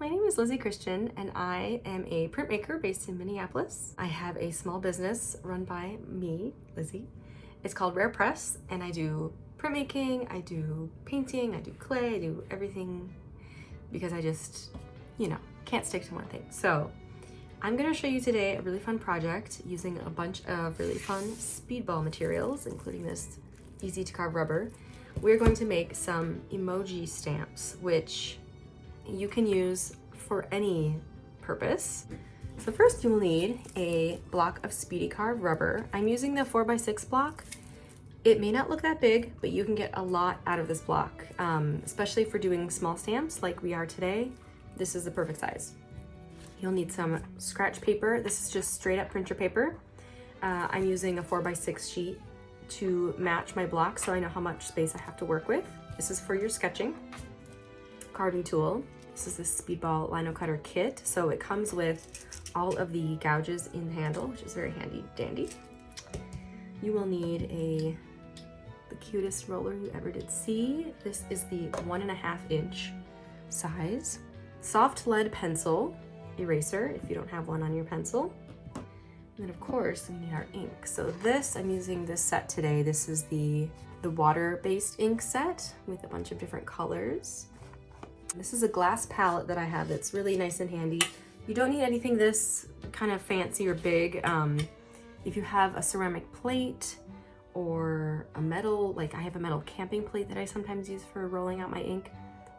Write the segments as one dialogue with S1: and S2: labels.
S1: my name is Lizzie Christian and I am a printmaker based in Minneapolis. I have a small business run by me, Lizzie. It's called Rare Press, and I do printmaking, I do painting, I do clay, I do everything because I just, can't stick to one thing. So I'm gonna show you today a really fun project using a bunch of really fun Speedball materials, including this easy to carve rubber. We're going to make some emoji stamps, which you can use for any purpose. So first you will need a block of Speedy Carve rubber. I'm using the 4x6 block. It may not look that big, but you can get a lot out of this block, especially for doing small stamps like we are today. This is the perfect size. You'll need some scratch paper. This is just straight up printer paper. I'm using a 4x6 sheet to match my block so I know how much space I have to work with. This is for your sketching. Carving tool. This is the Speedball Lino cutter kit. So it comes with all of the gouges in the handle, which is very handy dandy. You will need the cutest roller you ever did see. This is the 1.5 inch size. Soft lead pencil, eraser if you don't have one on your pencil. And then of course we need our ink. So I'm using this set today. This is the water-based ink set with a bunch of different colors. This is a glass palette that I have that's really nice and handy. You don't need anything this kind of fancy or big. If you have a ceramic plate or a metal, like I have a metal camping plate that I sometimes use for rolling out my ink.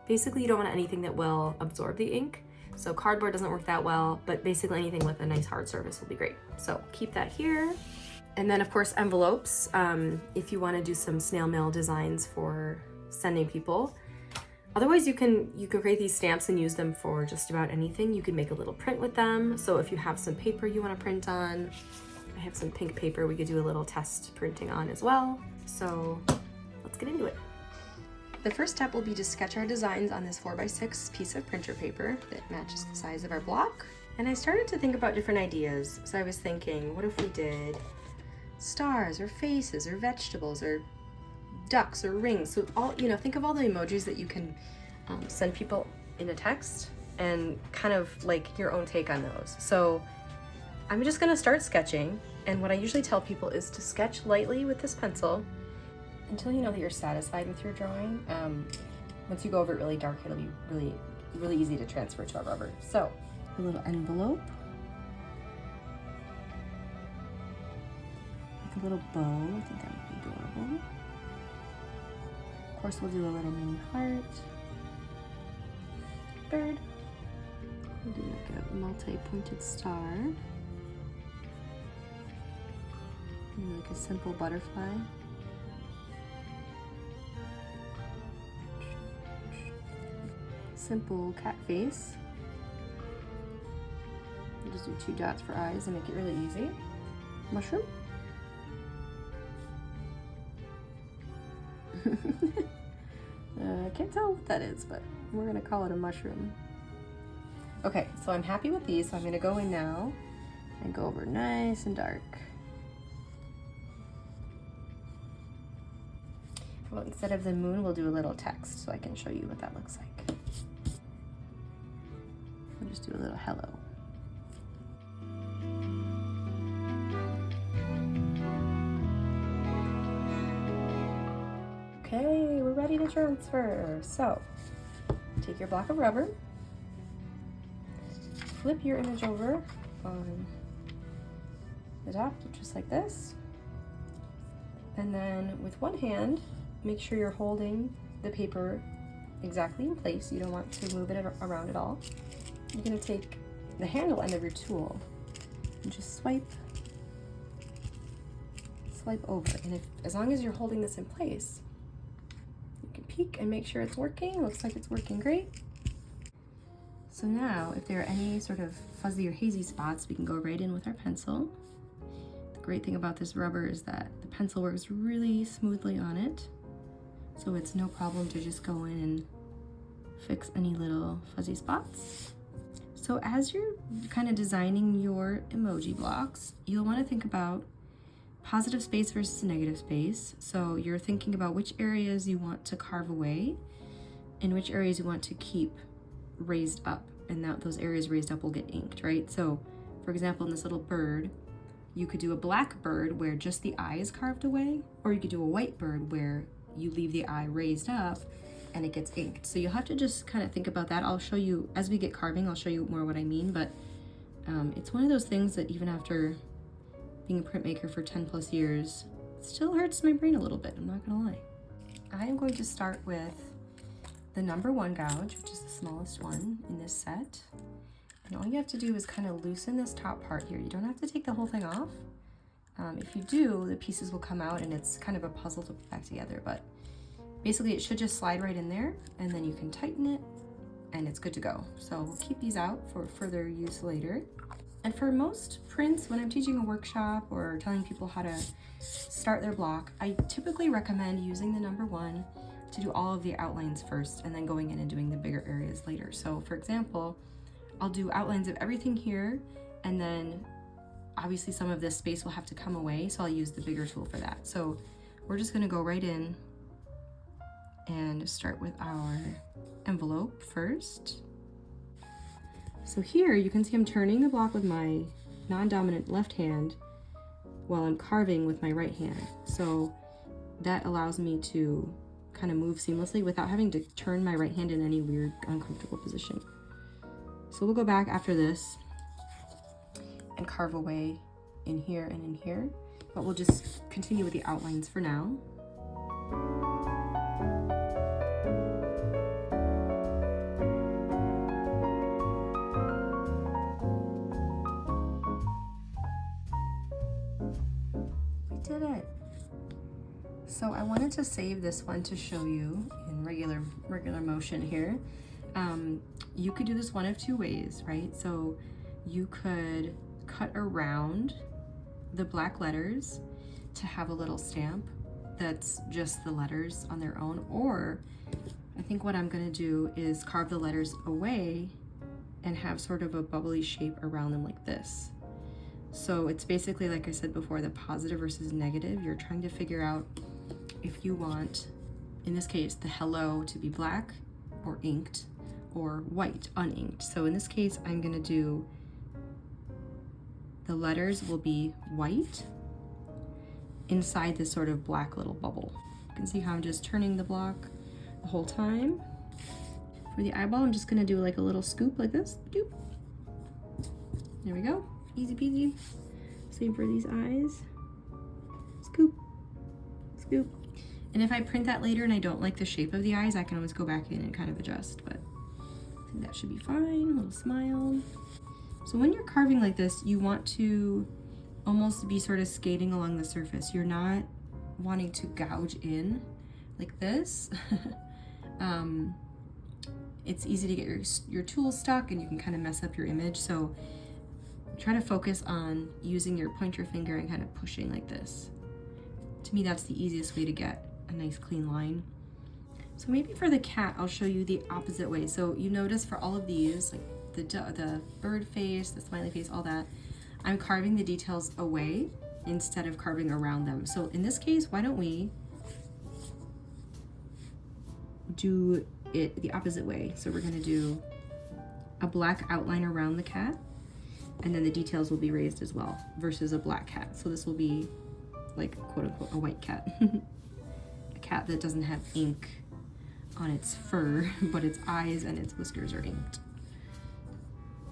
S1: Basically you don't want anything that will absorb the ink. So cardboard doesn't work that well, but basically anything with a nice hard surface will be great. So keep that here. And then of course envelopes, if you want to do some snail mail designs for sending people. Otherwise you can create these stamps and use them for just about anything. You can make a little print with them. So if you have some paper you want to print on, I have some pink paper we could do a little test printing on as well. So let's get into it. The first step will be to sketch our designs on this 4x6 piece of printer paper that matches the size of our block. And I started to think about different ideas. So I was thinking, what if we did stars or faces or vegetables or ducks or rings? So think of all the emojis that you can send people in a text and kind of like your own take on those. So I'm just gonna start sketching. And what I usually tell people is to sketch lightly with this pencil until you know that you're satisfied with your drawing. Once you go over it really dark, it'll be really easy to transfer to our rubber. So a little envelope with a little bow. I think that would be adorable. Of course, we'll do a little mini heart. Bird. We'll do like a multi-pointed star. And like a simple butterfly. Simple cat face. We'll just do 2 dots for eyes and make it really easy. Mushroom. I can't tell what that is, but we're gonna call it a mushroom. Okay, so I'm happy with these, so I'm gonna go in now and go over nice and dark. Well, instead of the moon, we'll do a little text so I can show you what that looks like. We'll just do a little hello. Okay, we're ready to transfer. So, take your block of rubber, flip your image over on the top, just like this. And then with one hand, make sure you're holding the paper exactly in place. You don't want to move it around at all. You're gonna take the handle end of your tool and just swipe over. And as long as you're holding this in place, you can peek and make sure it's working. Looks like it's working great. So now, if there are any sort of fuzzy or hazy spots, we can go right in with our pencil. The great thing about this rubber is that the pencil works really smoothly on it. So it's no problem to just go in and fix any little fuzzy spots. So as you're kind of designing your emoji blocks, you'll want to think about positive space versus negative space. So you're thinking about which areas you want to carve away and which areas you want to keep raised up and those areas raised up will get inked, right? So for example, in this little bird, you could do a black bird where just the eye is carved away, or you could do a white bird where you leave the eye raised up and it gets inked. So you'll have to just kind of think about that. I'll show you, as we get carving, I'll show you more what I mean, but it's one of those things that even after being a printmaker for 10+ years, it still hurts my brain a little bit, I'm not gonna lie. I am going to start with the #1 gouge, which is the smallest one in this set. And all you have to do is kind of loosen this top part here. You don't have to take the whole thing off. If you do, the pieces will come out and it's kind of a puzzle to put back together, but basically it should just slide right in there and then you can tighten it and it's good to go. So we'll keep these out for further use later. And for most prints, when I'm teaching a workshop or telling people how to start their block, I typically recommend using the #1 to do all of the outlines first and then going in and doing the bigger areas later. So for example, I'll do outlines of everything here, and then obviously some of this space will have to come away, so I'll use the bigger tool for that. So we're just gonna go right in and start with our envelope first. So here you can see I'm turning the block with my non-dominant left hand while I'm carving with my right hand. So that allows me to kind of move seamlessly without having to turn my right hand in any weird, uncomfortable position. So we'll go back after this and carve away in here and in here, but we'll just continue with the outlines for now. We did it. So I wanted to save this one to show you in regular motion here. You could do this one of two ways, right? So you could cut around the black letters to have a little stamp that's just the letters on their own, or I think what I'm gonna do is carve the letters away and have sort of a bubbly shape around them like this. So it's basically, like I said before, the positive versus negative. You're trying to figure out if you want, in this case, the hello to be black or inked, or white, uninked. So in this case, I'm gonna do, the letters will be white inside this sort of black little bubble. You can see how I'm just turning the block the whole time. For the eyeball, I'm just gonna do like a little scoop like this. Doop. There we go, easy peasy. Same for these eyes. Scoop, scoop. And if I print that later and I don't like the shape of the eyes, I can always go back in and kind of adjust, but I think that should be fine. A little smile. So when you're carving like this, you want to almost be sort of skating along the surface. You're not wanting to gouge in like this. It's easy to get your tool stuck and you can kind of mess up your image. So try to focus on using your pointer finger and kind of pushing like this. To me, that's the easiest way to get a nice clean line. So maybe for the cat, I'll show you the opposite way. So you notice for all of these, like the bird face, the smiley face, all that, I'm carving the details away instead of carving around them. So in this case, why don't we do it the opposite way? So we're gonna do a black outline around the cat, and then the details will be raised as well, versus a black cat. So this will be like, quote unquote, a white cat. A cat that doesn't have ink on its fur, but its eyes and its whiskers are inked.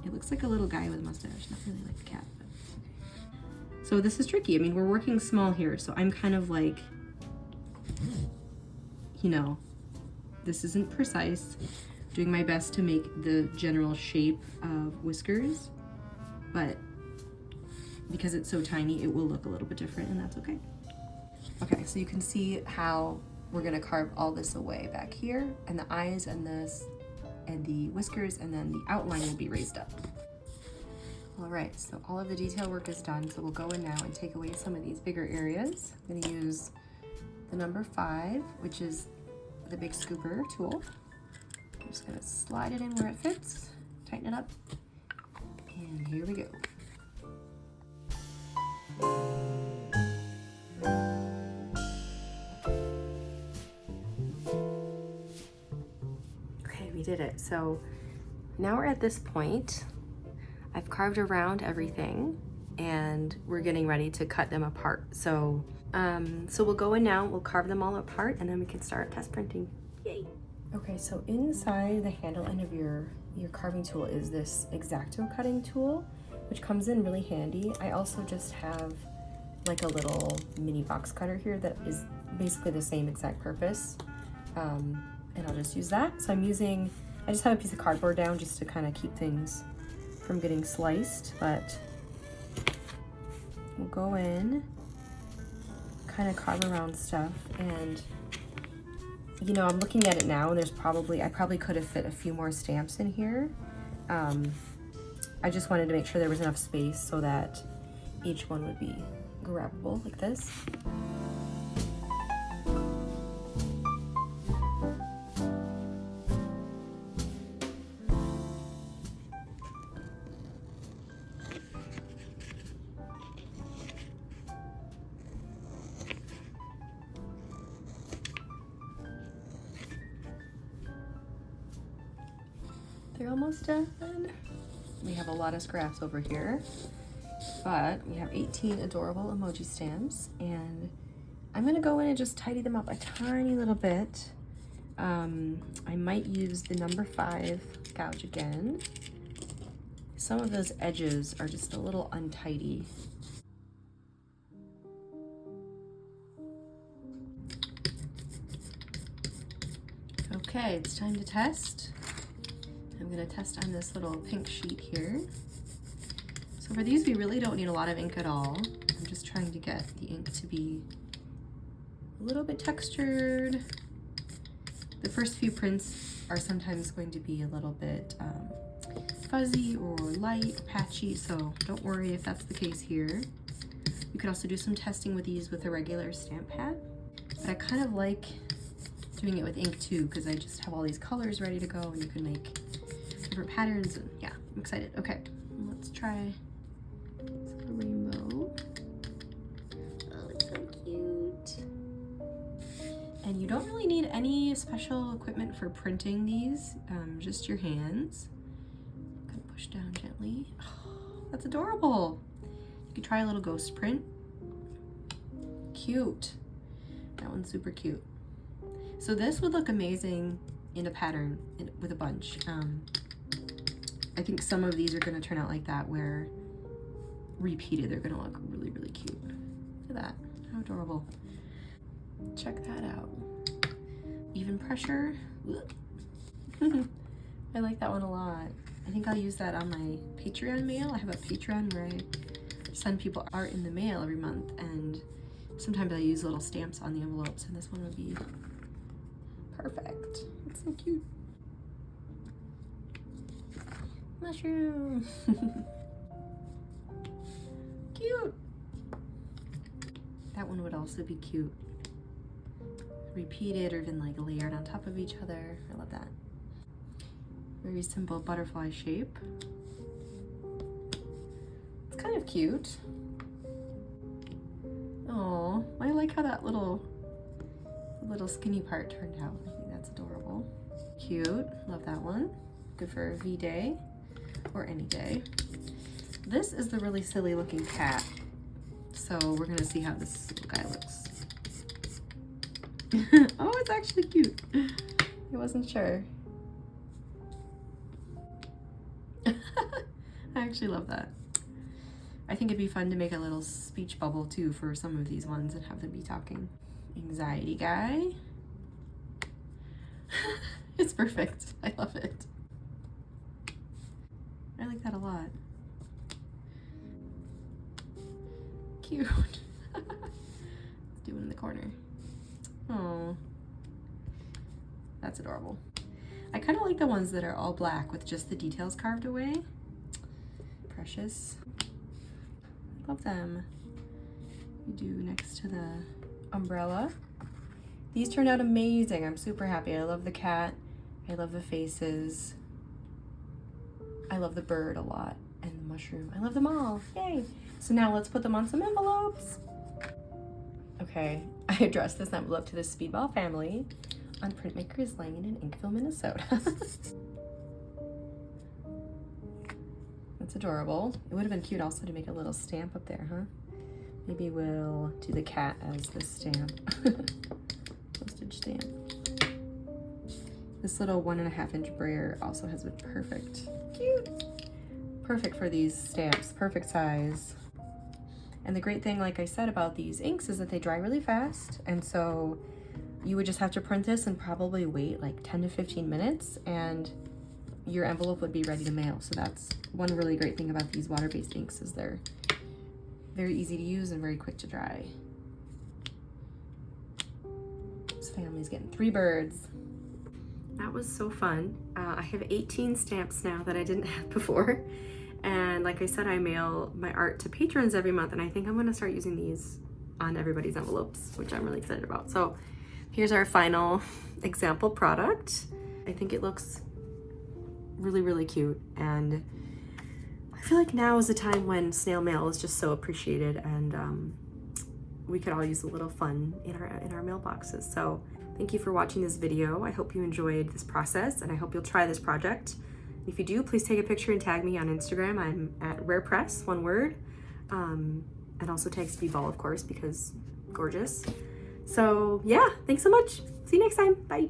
S1: It looks like a little guy with a mustache, not really like a cat, but okay. So this is tricky. I mean, we're working small here, so I'm kind of like, you know, this isn't precise. Doing my best to make the general shape of whiskers, but because it's so tiny, it will look a little bit different, and that's okay. Okay, so you can see how we're gonna carve all this away back here, and the eyes and this, and the whiskers, and then the outline will be raised up. All right, so all of the detail work is done, so we'll go in now and take away some of these bigger areas. I'm gonna use the #5, which is the big scooper tool. I'm just gonna slide it in where it fits, tighten it up, and here we go. Okay, we did it. So now we're at this point. I've carved around everything and we're getting ready to cut them apart. So we'll go in now, we'll carve them all apart, and then we can start test printing. Yay. Okay, so inside the handle end of your carving tool is this X-Acto cutting tool, which comes in really handy. I also just have like a little mini box cutter here that is basically the same exact purpose. And I'll just use that. So I just have a piece of cardboard down just to kind of keep things from getting sliced, but we'll go in, kind of carve around stuff, and you know, I'm looking at it now and I probably could have fit a few more stamps in here. I just wanted to make sure there was enough space so that each one would be grabbable like this. They're almost done. We have a lot of scraps over here, but we have 18 adorable emoji stamps, and I'm gonna go in and just tidy them up a tiny little bit. I might use the number 5 gouge again. Some of those edges are just a little untidy. Okay, it's time to test. I'm gonna test on this little pink sheet here. So for these, we really don't need a lot of ink at all. I'm just trying to get the ink to be a little bit textured. The first few prints are sometimes going to be a little bit fuzzy or light, patchy, so don't worry if that's the case here. You could also do some testing with these with a regular stamp pad, but I kind of like doing it with ink too, because I just have all these colors ready to go and you can make different patterns, and yeah, I'm excited. Okay, let's try this little rainbow. Oh, it's so cute. And you don't really need any special equipment for printing these, just your hands. I'm gonna push down gently. Oh, that's adorable. You could try a little ghost print. Cute. That one's super cute. So this would look amazing in a pattern with a bunch. I think some of these are gonna turn out like that, where repeated, they're gonna look really, really cute. Look at that, how adorable. Check that out. Even pressure. I like that one a lot. I think I'll use that on my Patreon mail. I have a Patreon where I send people art in the mail every month, and sometimes I use little stamps on the envelopes, and this one would be perfect. It's so cute. Mushroom. Cute. That one would also be cute. Repeated or even like layered on top of each other. I love that. Very simple butterfly shape. It's kind of cute. Oh, I like how that little skinny part turned out. I think that's adorable. Cute. Love that one. Good for a V-Day or any day. This is the really silly looking cat. So we're gonna see how this little guy looks. Oh, it's actually cute. I wasn't sure. I actually love that. I think it'd be fun to make a little speech bubble too for some of these ones and have them be talking. Anxiety guy. It's perfect. I love it. I like that a lot. Cute. Let's do it in the corner. Oh, that's adorable. I kind of like the ones that are all black with just the details carved away. Precious. Love them. We do next to the umbrella. These turned out amazing. I'm super happy. I love the cat. I love the faces. I love the bird a lot, and the mushroom. I love them all. Yay! So now let's put them on some envelopes. Okay, I addressed this envelope to the Speedball family on Printmakers Lane in Inkville, Minnesota. That's adorable. It would have been cute also to make a little stamp up there, huh? Maybe we'll do the cat as the stamp. Postage stamp. This little 1.5 inch brayer also has been perfect. Cute. Perfect for these stamps, perfect size. And the great thing, like I said, about these inks is that they dry really fast. And so you would just have to print this and probably wait like 10 to 15 minutes and your envelope would be ready to mail. So that's one really great thing about these water-based inks is they're very easy to use and very quick to dry. This family's getting 3 birds. That was so fun. I have 18 stamps now that I didn't have before. And like I said, I mail my art to patrons every month, and I think I'm gonna start using these on everybody's envelopes, which I'm really excited about. So here's our final example product. I think it looks really, really cute. And I feel like now is the time when snail mail is just so appreciated, and we could all use a little fun in our mailboxes. So thank you for watching this video. I hope you enjoyed this process, and I hope you'll try this project. If you do, please take a picture and tag me on Instagram. I'm at rarepress, one word. And also tag Speedball, of course, because gorgeous. So yeah, thanks so much. See you next time. Bye.